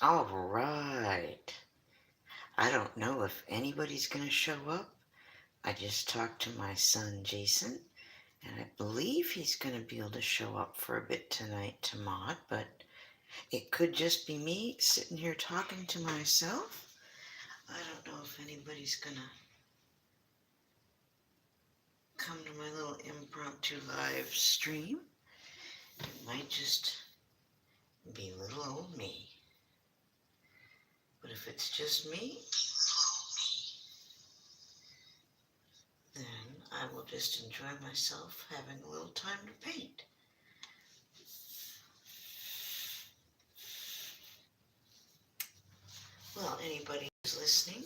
All right. I don't know if anybody's going to show up. I just talked to my son Jason, and I believe he's going to be able to show up for a bit tonight to mod, but it could just be me sitting here talking to myself. I don't know if anybody's going to come to my little impromptu live stream. It might just be little old me. But if it's just me, then I will just enjoy myself having a little time to paint. Well, anybody who's listening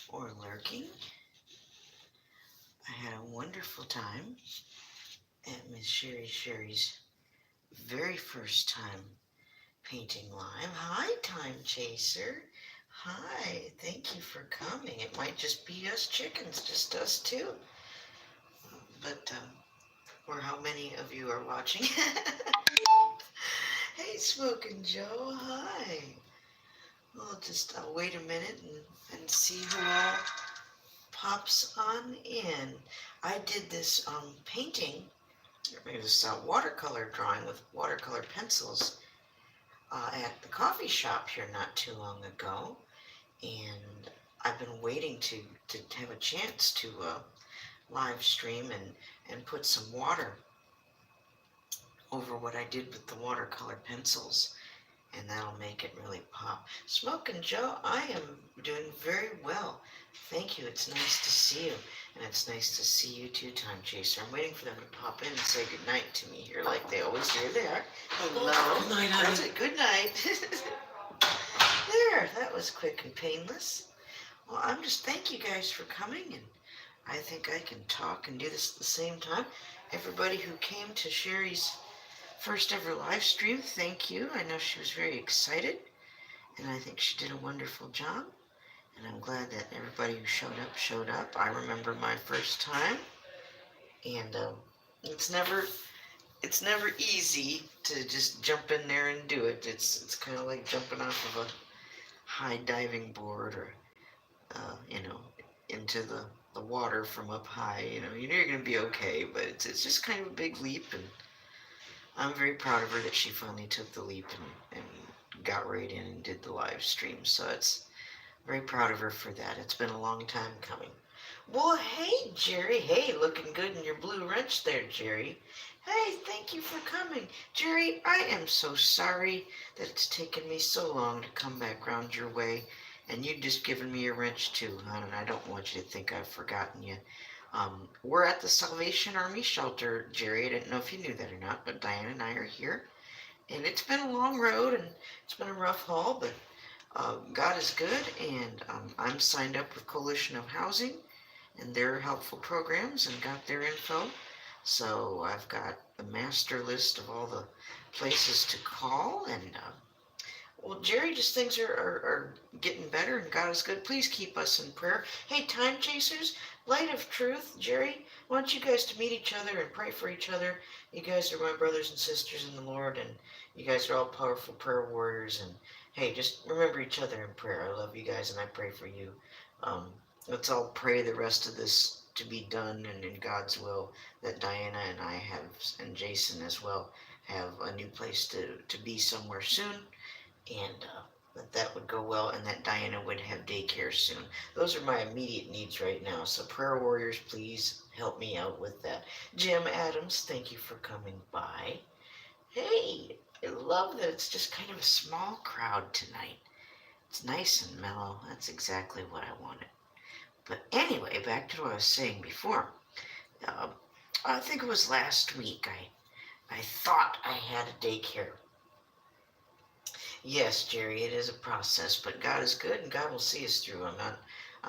or lurking, I had a wonderful time at Miss Sherry's very first time painting live. Hi, Time Chaser. Hi, thank you for coming. It might just be us chickens, just us two. But, or how many of you are watching? Hey, Smokin' Joe, hi. Well, just I'll wait a minute and see who all pops on in. I did this painting, this watercolor drawing with watercolor pencils at the coffee shop here not too long ago, and I've been waiting to have a chance to live stream and put some water over what I did with the watercolor pencils, and that'll make it really pop. Smokin' Joe, I am doing very well. Thank you. It's nice to see you. And it's nice to see you too, Time Chaser. I'm waiting for them to pop in and say goodnight to me here like they always do. There they are. Hello. Good night, honey. That's it. Good night. There. That was quick and painless. Well, I'm just thank you guys for coming, and I think I can talk and do this at the same time. Everybody who came to Sherry's first ever live stream, thank you. I know she was very excited, and I think she did a wonderful job. And I'm glad that everybody who showed up. I remember my first time, and it's never easy to just jump in there and do it. It's kind of like jumping off of a high diving board, or into the water from up high. You know you're going to be okay, but it's just kind of a big leap, and I'm very proud of her that she finally took the leap and got right in and did the live stream. So it's very proud of her for that. It's been a long time coming. Well, hey, Jerry. Hey, looking good in your blue wrench there, Jerry. Hey, thank you for coming. Jerry, I am so sorry that it's taken me so long to come back round your way, and you've just given me a wrench too, hon, and I don't want you to think I've forgotten you. We're at the Salvation Army shelter, Jerry. I didn't know if you knew that or not, but Diana and I are here. And it's been a long road, and it's been a rough haul, but God is good, and I'm signed up with Coalition of Housing and their helpful programs and got their info. So I've got the master list of all the places to call, and well, Jerry, just things are getting better, and God is good. Please keep us in prayer. Hey, Time Chasers, Light of Truth, Jerry, I want you guys to meet each other and pray for each other. You guys are my brothers and sisters in the Lord, and you guys are all powerful prayer warriors. And hey, just remember each other in prayer. I love you guys, and I pray for you. Um, let's all pray the rest of this to be done and in God's will, that Diana and I have, and Jason as well, have a new place to be somewhere soon, and that would go well, and that Diana would have daycare soon. Those are my immediate needs right now. So prayer warriors, please help me out with that. Jim Adams, thank you for coming by. Hey, I love that it's just kind of a small crowd tonight. It's nice and mellow. That's exactly what I wanted. But anyway, back to what I was saying before. Uh, I think it was last week. I thought I had a daycare. Yes, Jerry, it is a process, but God is good, and God will see us through. I'm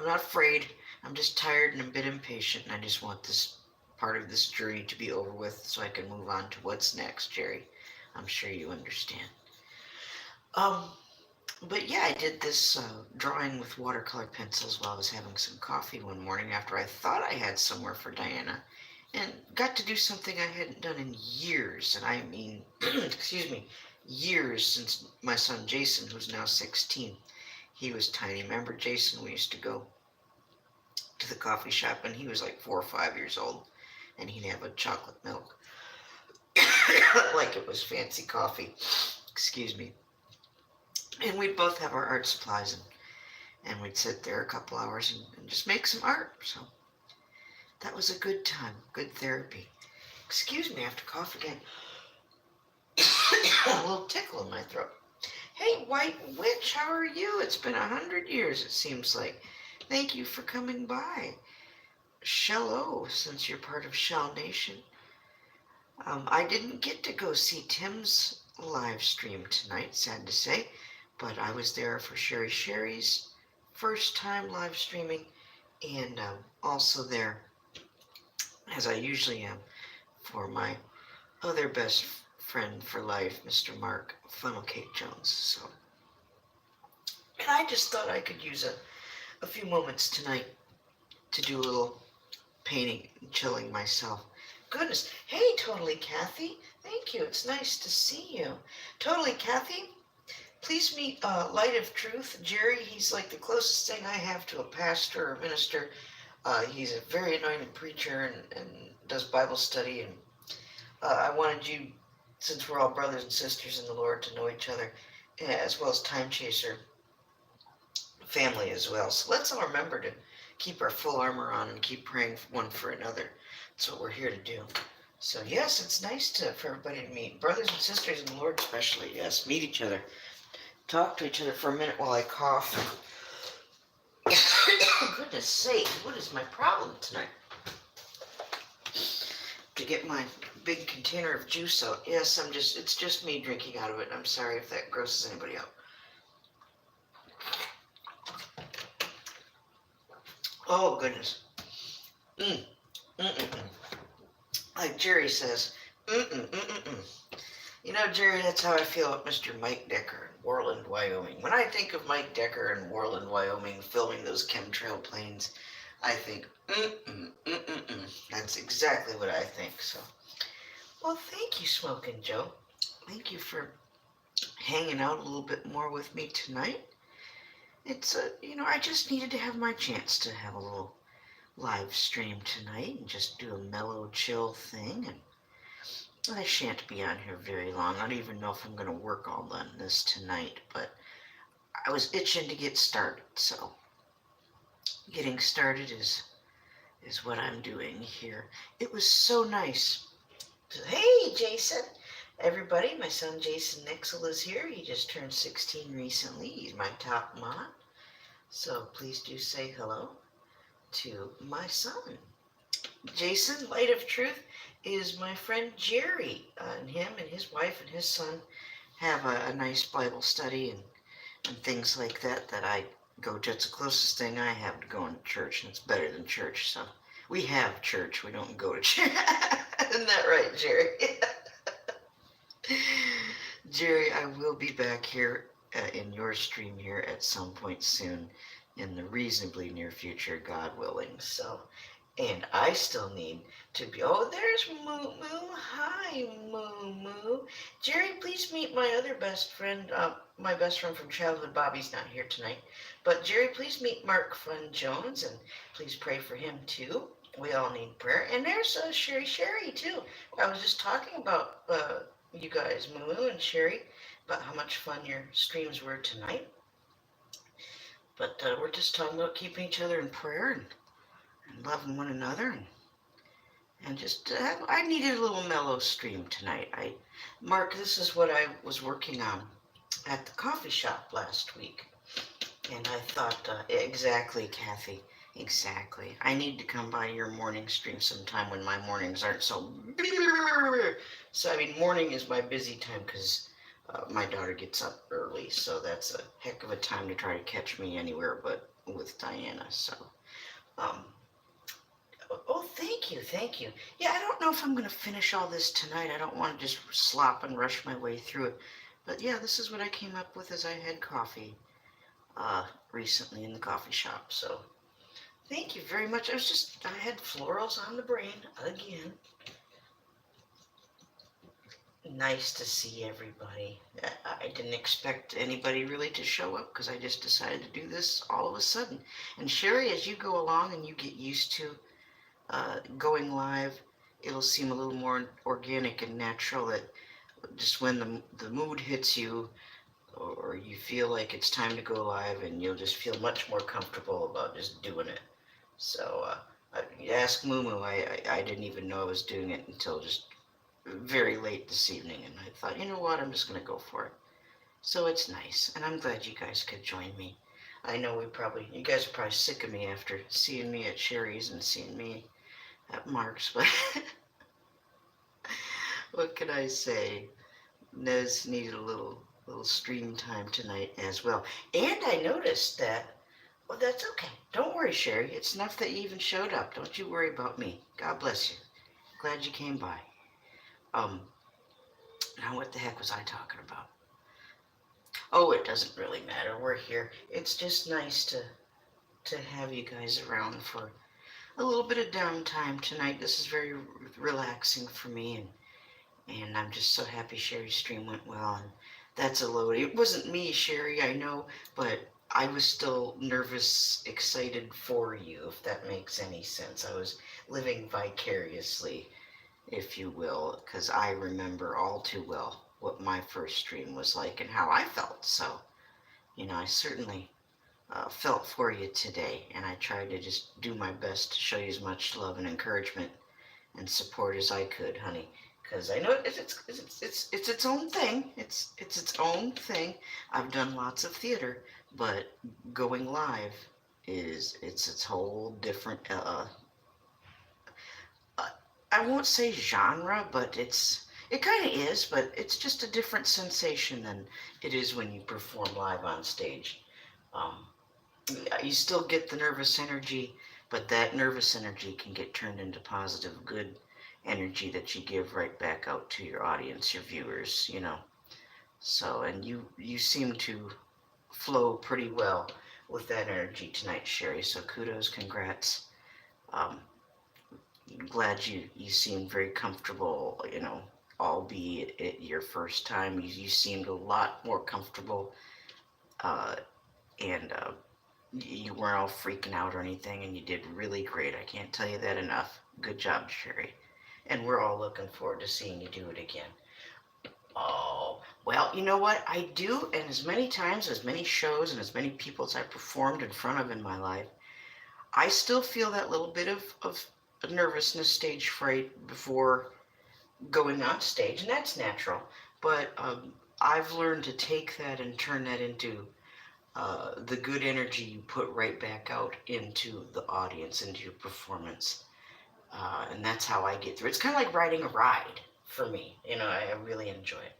not afraid. I'm just tired and a bit impatient, and I just want this part of this journey to be over with so I can move on to what's next, Jerry. I'm sure you understand. But yeah, I did this drawing with watercolor pencils while I was having some coffee one morning after I thought I had somewhere for Diana, and got to do something I hadn't done in years, and I mean, excuse me, years since my son Jason, who's now 16, he was tiny. Remember Jason? We used to go to the coffee shop, and he was like 4 or 5 years old, and he'd have a chocolate milk like it was fancy coffee. Excuse me. And we'd both have our art supplies, and we'd sit there a couple hours and just make some art. So that was a good time, good therapy. Excuse me, I have to cough again. A little tickle in my throat. Hey, White Witch, how are you? It's been 100 years, it seems like. Thank you for coming by. Shello, since you're part of Shell Nation. I didn't get to go see Tim's live stream tonight, sad to say, but I was there for Sherry's first time live streaming, and also there, as I usually am, for my other best friend for life, Mr. Mark Funnel Cake Jones. So, and I just thought I could use a few moments tonight to do a little painting and chilling myself. Goodness. Hey, Totally Kathy. Thank you. It's nice to see you. Totally Kathy, please meet Light of Truth. Jerry, he's like the closest thing I have to a pastor or minister. He's a very anointed preacher and does Bible study. And I wanted you, since we're all brothers and sisters in the Lord, to know each other, as well as Time Chaser family as well. So let's all remember to keep our full armor on and keep praying one for another. That's what we're here to do. So yes, it's nice for everybody to meet. Brothers and sisters in the Lord especially, yes, meet each other. Talk to each other for a minute while I cough. Goodness sake, what is my problem tonight? To get my big container of juice out. Yes, it's just me drinking out of it. I'm sorry if that grosses anybody out. Oh, goodness. Like Jerry says, You know, Jerry, that's how I feel about Mr. Mike Decker in Worland, Wyoming. When I think of Mike Decker in Worland, Wyoming, filming those chemtrail planes, I think, That's exactly what I think, so. Well, thank you, Smokin' Joe. Thank you for hanging out a little bit more with me tonight. It's, I just needed to have my chance to have a little live stream tonight and just do a mellow, chill thing. And I shan't be on here very long. I don't even know if I'm going to work all on this tonight, but I was itching to get started, so getting started is what I'm doing here. It was so nice. Hey, Jason. Everybody, my son Jason Nixel is here. He just turned 16 recently. He's my top mod. So please do say hello to my son. Jason, Light of Truth, is my friend Jerry. And him and his wife and his son have a nice Bible study and things like that I go to. It's the closest thing I have to going to church, and it's better than church. So we have church. We don't go to church. Isn't that right, Jerry? Jerry, I will be back here in your stream here at some point soon in the reasonably near future, God willing. So, and I still need to be, there's Moo Moo. Hi, Moo Moo. Jerry, please meet my other best friend, my best friend from childhood. Bobby's not here tonight. But Jerry, please meet Mark Fun Jones, and please pray for him too. We all need prayer. And there's Sherry too. I was just talking about you guys, Moo and Sherry, about how much fun your streams were tonight. But we're just talking about keeping each other in prayer and loving one another. And just, I needed a little mellow stream tonight. Mark, this is what I was working on at the coffee shop last week. And I thought, exactly, Kathy. Exactly. I need to come by your morning stream sometime when my mornings aren't so... So, morning is my busy time because my daughter gets up early. So that's a heck of a time to try to catch me anywhere but with Diana. So, thank you. Yeah, I don't know if I'm going to finish all this tonight. I don't want to just slop and rush my way through it. But yeah, this is what I came up with as I had coffee recently in the coffee shop. So... Thank you very much. I had florals on the brain again. Nice to see everybody. I didn't expect anybody really to show up because I just decided to do this all of a sudden. And Sherry, as you go along and you get used to going live, it'll seem a little more organic and natural. That just when the mood hits you, or you feel like it's time to go live, and you'll just feel much more comfortable about just doing it. So ask Mumu. I didn't even know I was doing it until just very late this evening, and I thought, you know what, I'm just gonna go for it. So it's nice, and I'm glad you guys could join me. I know you guys are probably sick of me after seeing me at Sherry's and seeing me at Mark's, but what can I say? Nez needed a little stream time tonight as well. And I noticed that, well, that's okay. Don't worry, Sherry. It's enough that you even showed up. Don't you worry about me. God bless you. Glad you came by. Um, Now what the heck was I talking about? Oh, it doesn't really matter. We're here. It's just nice to have you guys around for a little bit of downtime tonight. This is very relaxing for me, and I'm just so happy Sherry's stream went well. And that's a load. It wasn't me, Sherry, I know, but I was still nervous, excited for you, if that makes any sense. I was living vicariously, if you will, because I remember all too well what my first stream was like and how I felt. So, I certainly felt for you today, and I tried to just do my best to show you as much love and encouragement and support as I could, honey. Because I know it's its own thing. It's its own thing. I've done lots of theater, but going live it's its whole different. Uh, I won't say genre, but it kind of is, but it's just a different sensation than it is when you perform live on stage. Um, you still get the nervous energy, but that nervous energy can get turned into positive, good energy that you give right back out to your audience, your viewers. So, and you seem to flow pretty well with that energy tonight, Sherry. So kudos, congrats. Um, Glad you seemed very comfortable. Albeit it your first time, you seemed a lot more comfortable, uh, and you weren't all freaking out or anything, and you did really great. I can't tell you that enough. Good job, Sherry. And we're all looking forward to seeing you do it again. Oh, well, you know what? I do, and as many times, as many shows, and as many people as I performed in front of in my life, I still feel that little bit of nervousness, stage fright before going on stage, and that's natural. But I've learned to take that and turn that into the good energy you put right back out into the audience, into your performance. And that's how I get through. It's kind of like riding a ride for me. I really enjoy it.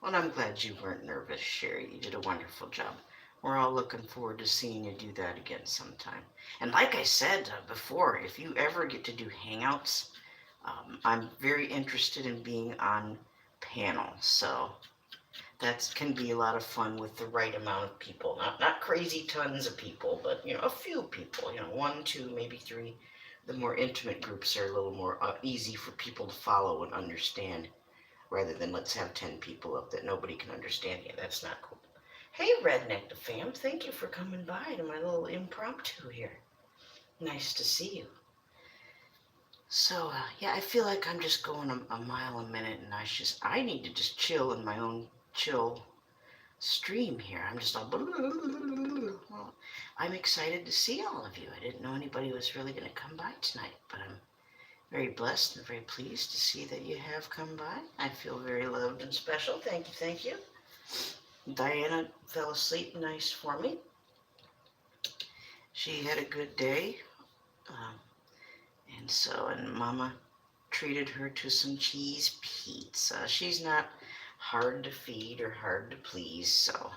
Well, I'm glad you weren't nervous, Sherry. You did a wonderful job. We're all looking forward to seeing you do that again sometime. And like I said before, if you ever get to do hangouts, I'm very interested in being on panel. So that can be a lot of fun with the right amount of people. Not crazy tons of people, but a few people. One, two, maybe three. The more intimate groups are a little more easy for people to follow and understand, rather than let's have 10 people up that nobody can understand. Yeah, that's not cool. Hey, Redneck the Fam, thank you for coming by to my little impromptu here. Nice to see you. So, yeah, I feel like I'm just going a mile a minute, and I need to just chill in my own chill stream here. I'm just all. Well, I'm excited to see all of you. I didn't know anybody was really going to come by tonight, but I'm very blessed and very pleased to see that you have come by. I feel very loved and special. Thank you, thank you. Diana fell asleep nice for me. She had a good day. Um, and Mama treated her to some cheese pizza. She's not hard to feed or hard to please, so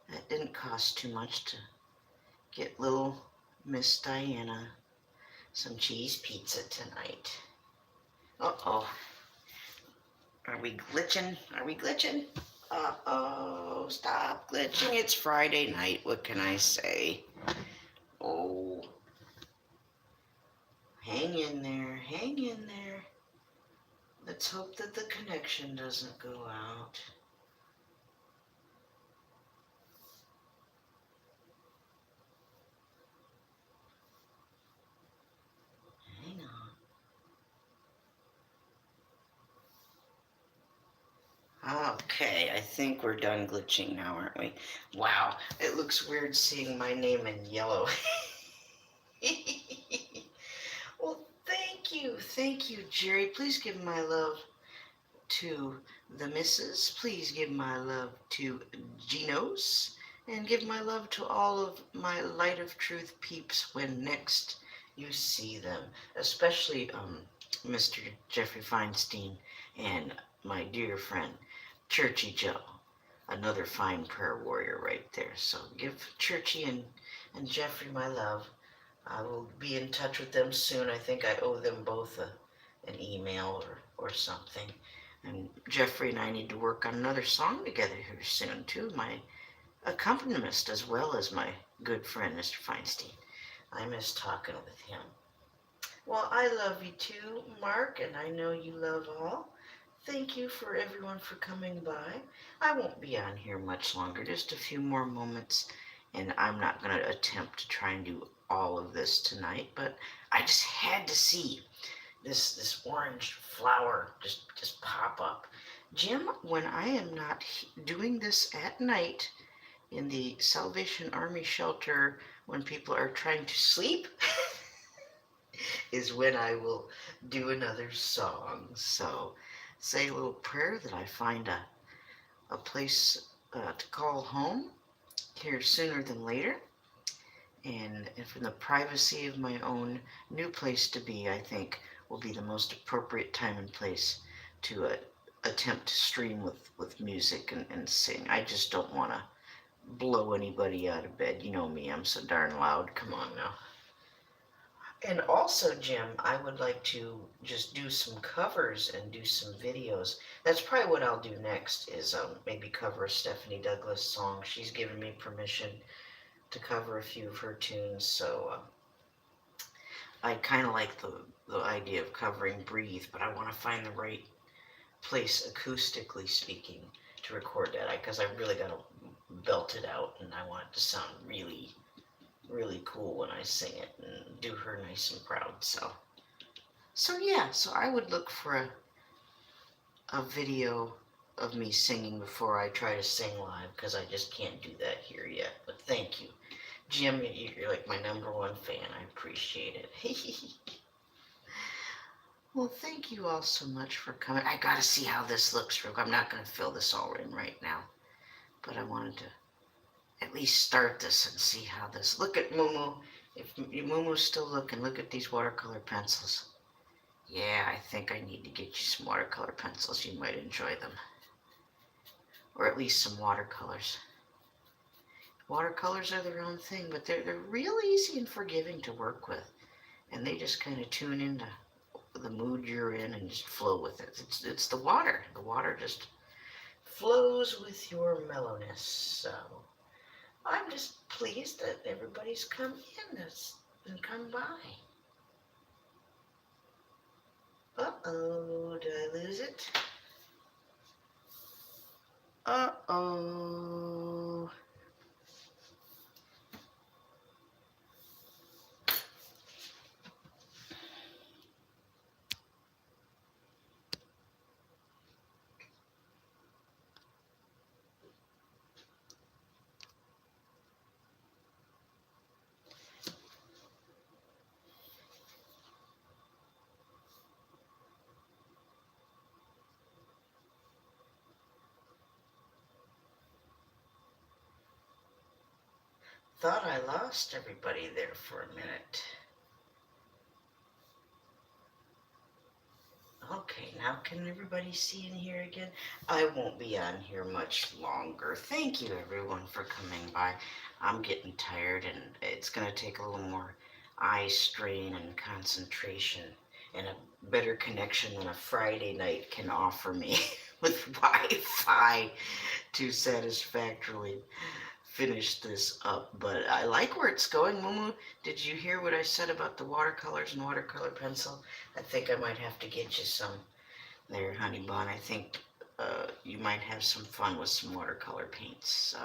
that didn't cost too much to get little Miss Diana some cheese pizza tonight. Uh-oh. Are we glitching? Are we glitching? Uh-oh. Stop glitching. It's Friday night. What can I say? Oh. Hang in there. Hang in there. Let's hope that the connection doesn't go out. Hang on. Okay, I think we're done glitching now, aren't we? Wow, it looks weird seeing my name in yellow. Well, thank you, Jerry. Please give my love to the missus. Please give my love to Genos. And give my love to all of my Light of Truth peeps when next you see them. Especially Mr. Jeffrey Feinstein and my dear friend Churchy Joe. Another fine prayer warrior right there. So give Churchy and Jeffrey my love. I will be in touch with them soon. I think I owe them both an email or something. And Jeffrey and I need to work on another song together here soon, too. My accompanist, as well as my good friend, Mr. Feinstein. I miss talking with him. Well, I love you too, Mark, and I know you love all. Thank you for everyone for coming by. I won't be on here much longer, just a few more moments, and I'm not going to attempt to try and do all of this tonight, but I just had to see this orange flower just pop up. Jim, when I am not doing this at night in the Salvation Army shelter when people are trying to sleep, is when I will do another song. So say a little prayer that I find a place to call home here sooner than later. And from the privacy of my own new place to be, I think will be the most appropriate time and place to attempt to stream with music and sing. I just don't want to blow anybody out of bed. You know me, I'm so darn loud. Come on now. And also, Jim, I would like to just do some covers and do some videos. That's probably what I'll do next is maybe cover a Stephanie Douglas song. She's given me permission to cover a few of her tunes, so I kind of like the idea of covering Breathe, but I want to find the right place, acoustically speaking, to record that, because I really got to belt it out, and I want it to sound really, really cool when I sing it, and do her nice and proud, so yeah, so I would look for a video of me singing before I try to sing live, because I just can't do that here yet, but thank you. Jim, you're like my number one fan. I appreciate it. Well, thank you all so much for coming. I gotta see how this looks. I'm not gonna fill this all in right now, but I wanted to at least start this and see how this. Look at Mumu. If Mumu's still looking, look at these watercolor pencils. Yeah, I think I need to get you some watercolor pencils. You might enjoy them, or at least some watercolors. Watercolors are their own thing, but they're real easy and forgiving to work with, and they just kind of tune into the mood you're in and just flow with it. It's the water. The water just flows with your mellowness. So I'm just pleased that everybody's come in and come by. Uh-oh, did I lose it? Uh-oh. Thought I lost everybody there for a minute. Okay, now can everybody see in here again? I won't be on here much longer. Thank you everyone for coming by. I'm getting tired and it's going to take a little more eye strain and concentration and a better connection than a Friday night can offer me with Wi-Fi to satisfactorily finish this up. But I like where it's going. Mumu, did you hear what I said about the watercolors and watercolor pencil? I think I might have to get you some there, honey bun. I think you might have some fun with some watercolor paints. So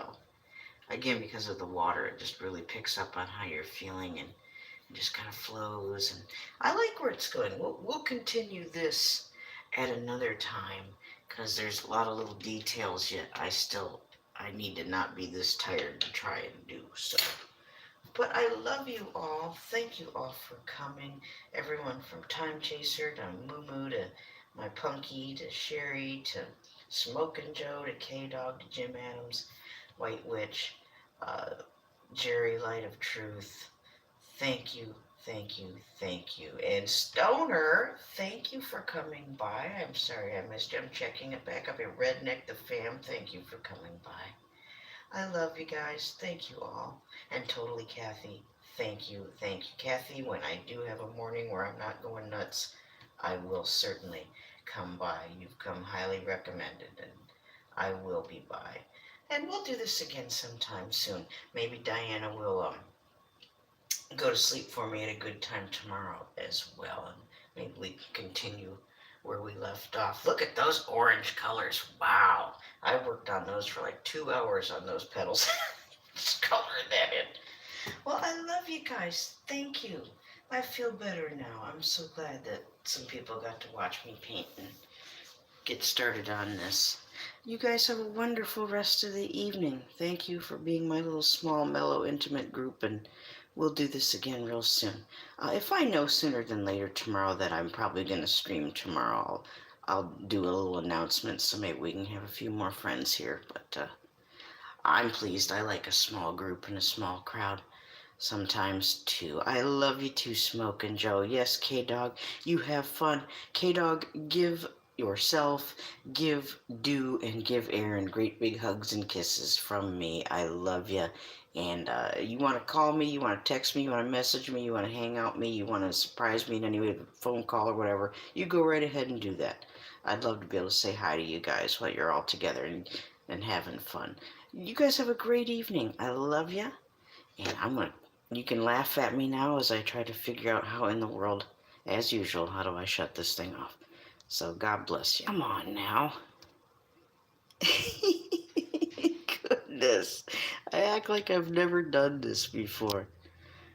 again, because of the water, it just really picks up on how you're feeling and just kind of flows. And I like where it's going. We'll continue this at another time because there's a lot of little details yet I need to not be this tired to try and do. So, but I love you all. Thank you all for coming. Everyone from Time Chaser to Moo Moo to my Punky to Sherry to Smokin' Joe to K Dog to Jim Adams, White Witch, uh, Jerry Light of Truth. Thank you, thank you, thank you. And Stoner, thank you for coming by. I'm sorry I missed you. I'm checking it back up here. Redneck the Fam, thank you for coming by. I love you guys. Thank you all. And totally Kathy, thank you, thank you. Kathy, when I do have a morning where I'm not going nuts, I will certainly come by. You've come highly recommended, and I will be by. And we'll do this again sometime soon. Maybe Diana will go to sleep for me at a good time tomorrow as well, and maybe we can continue where we left off. Look at those orange colors. Wow. I worked on those for like 2 hours on those petals. Just coloring that in. Well, I love you guys. Thank you. I feel better now. I'm so glad that some people got to watch me paint and get started on this. You guys have a wonderful rest of the evening. Thank you for being my little small, mellow, intimate group, and we'll do this again real soon. If I know sooner than later tomorrow that I'm probably going to stream tomorrow, I'll do a little announcement so maybe we can have a few more friends here. But I'm pleased. I like a small group and a small crowd sometimes too. I love you too, Smoke and Joe. Yes, K-Dog, you have fun. K-Dog, give yourself, give Do, and give Aaron great big hugs and kisses from me. I love you. And you want to call me, you want to text me, you want to message me, you want to hang out me, you want to surprise me in any way, with a phone call or whatever, you go right ahead and do that. I'd love to be able to say hi to you guys while you're all together and having fun. You guys have a great evening. I love you. And you can laugh at me now as I try to figure out how in the world, as usual, how do I shut this thing off. So God bless you. Come on now. Goodness. I act like I've never done this before.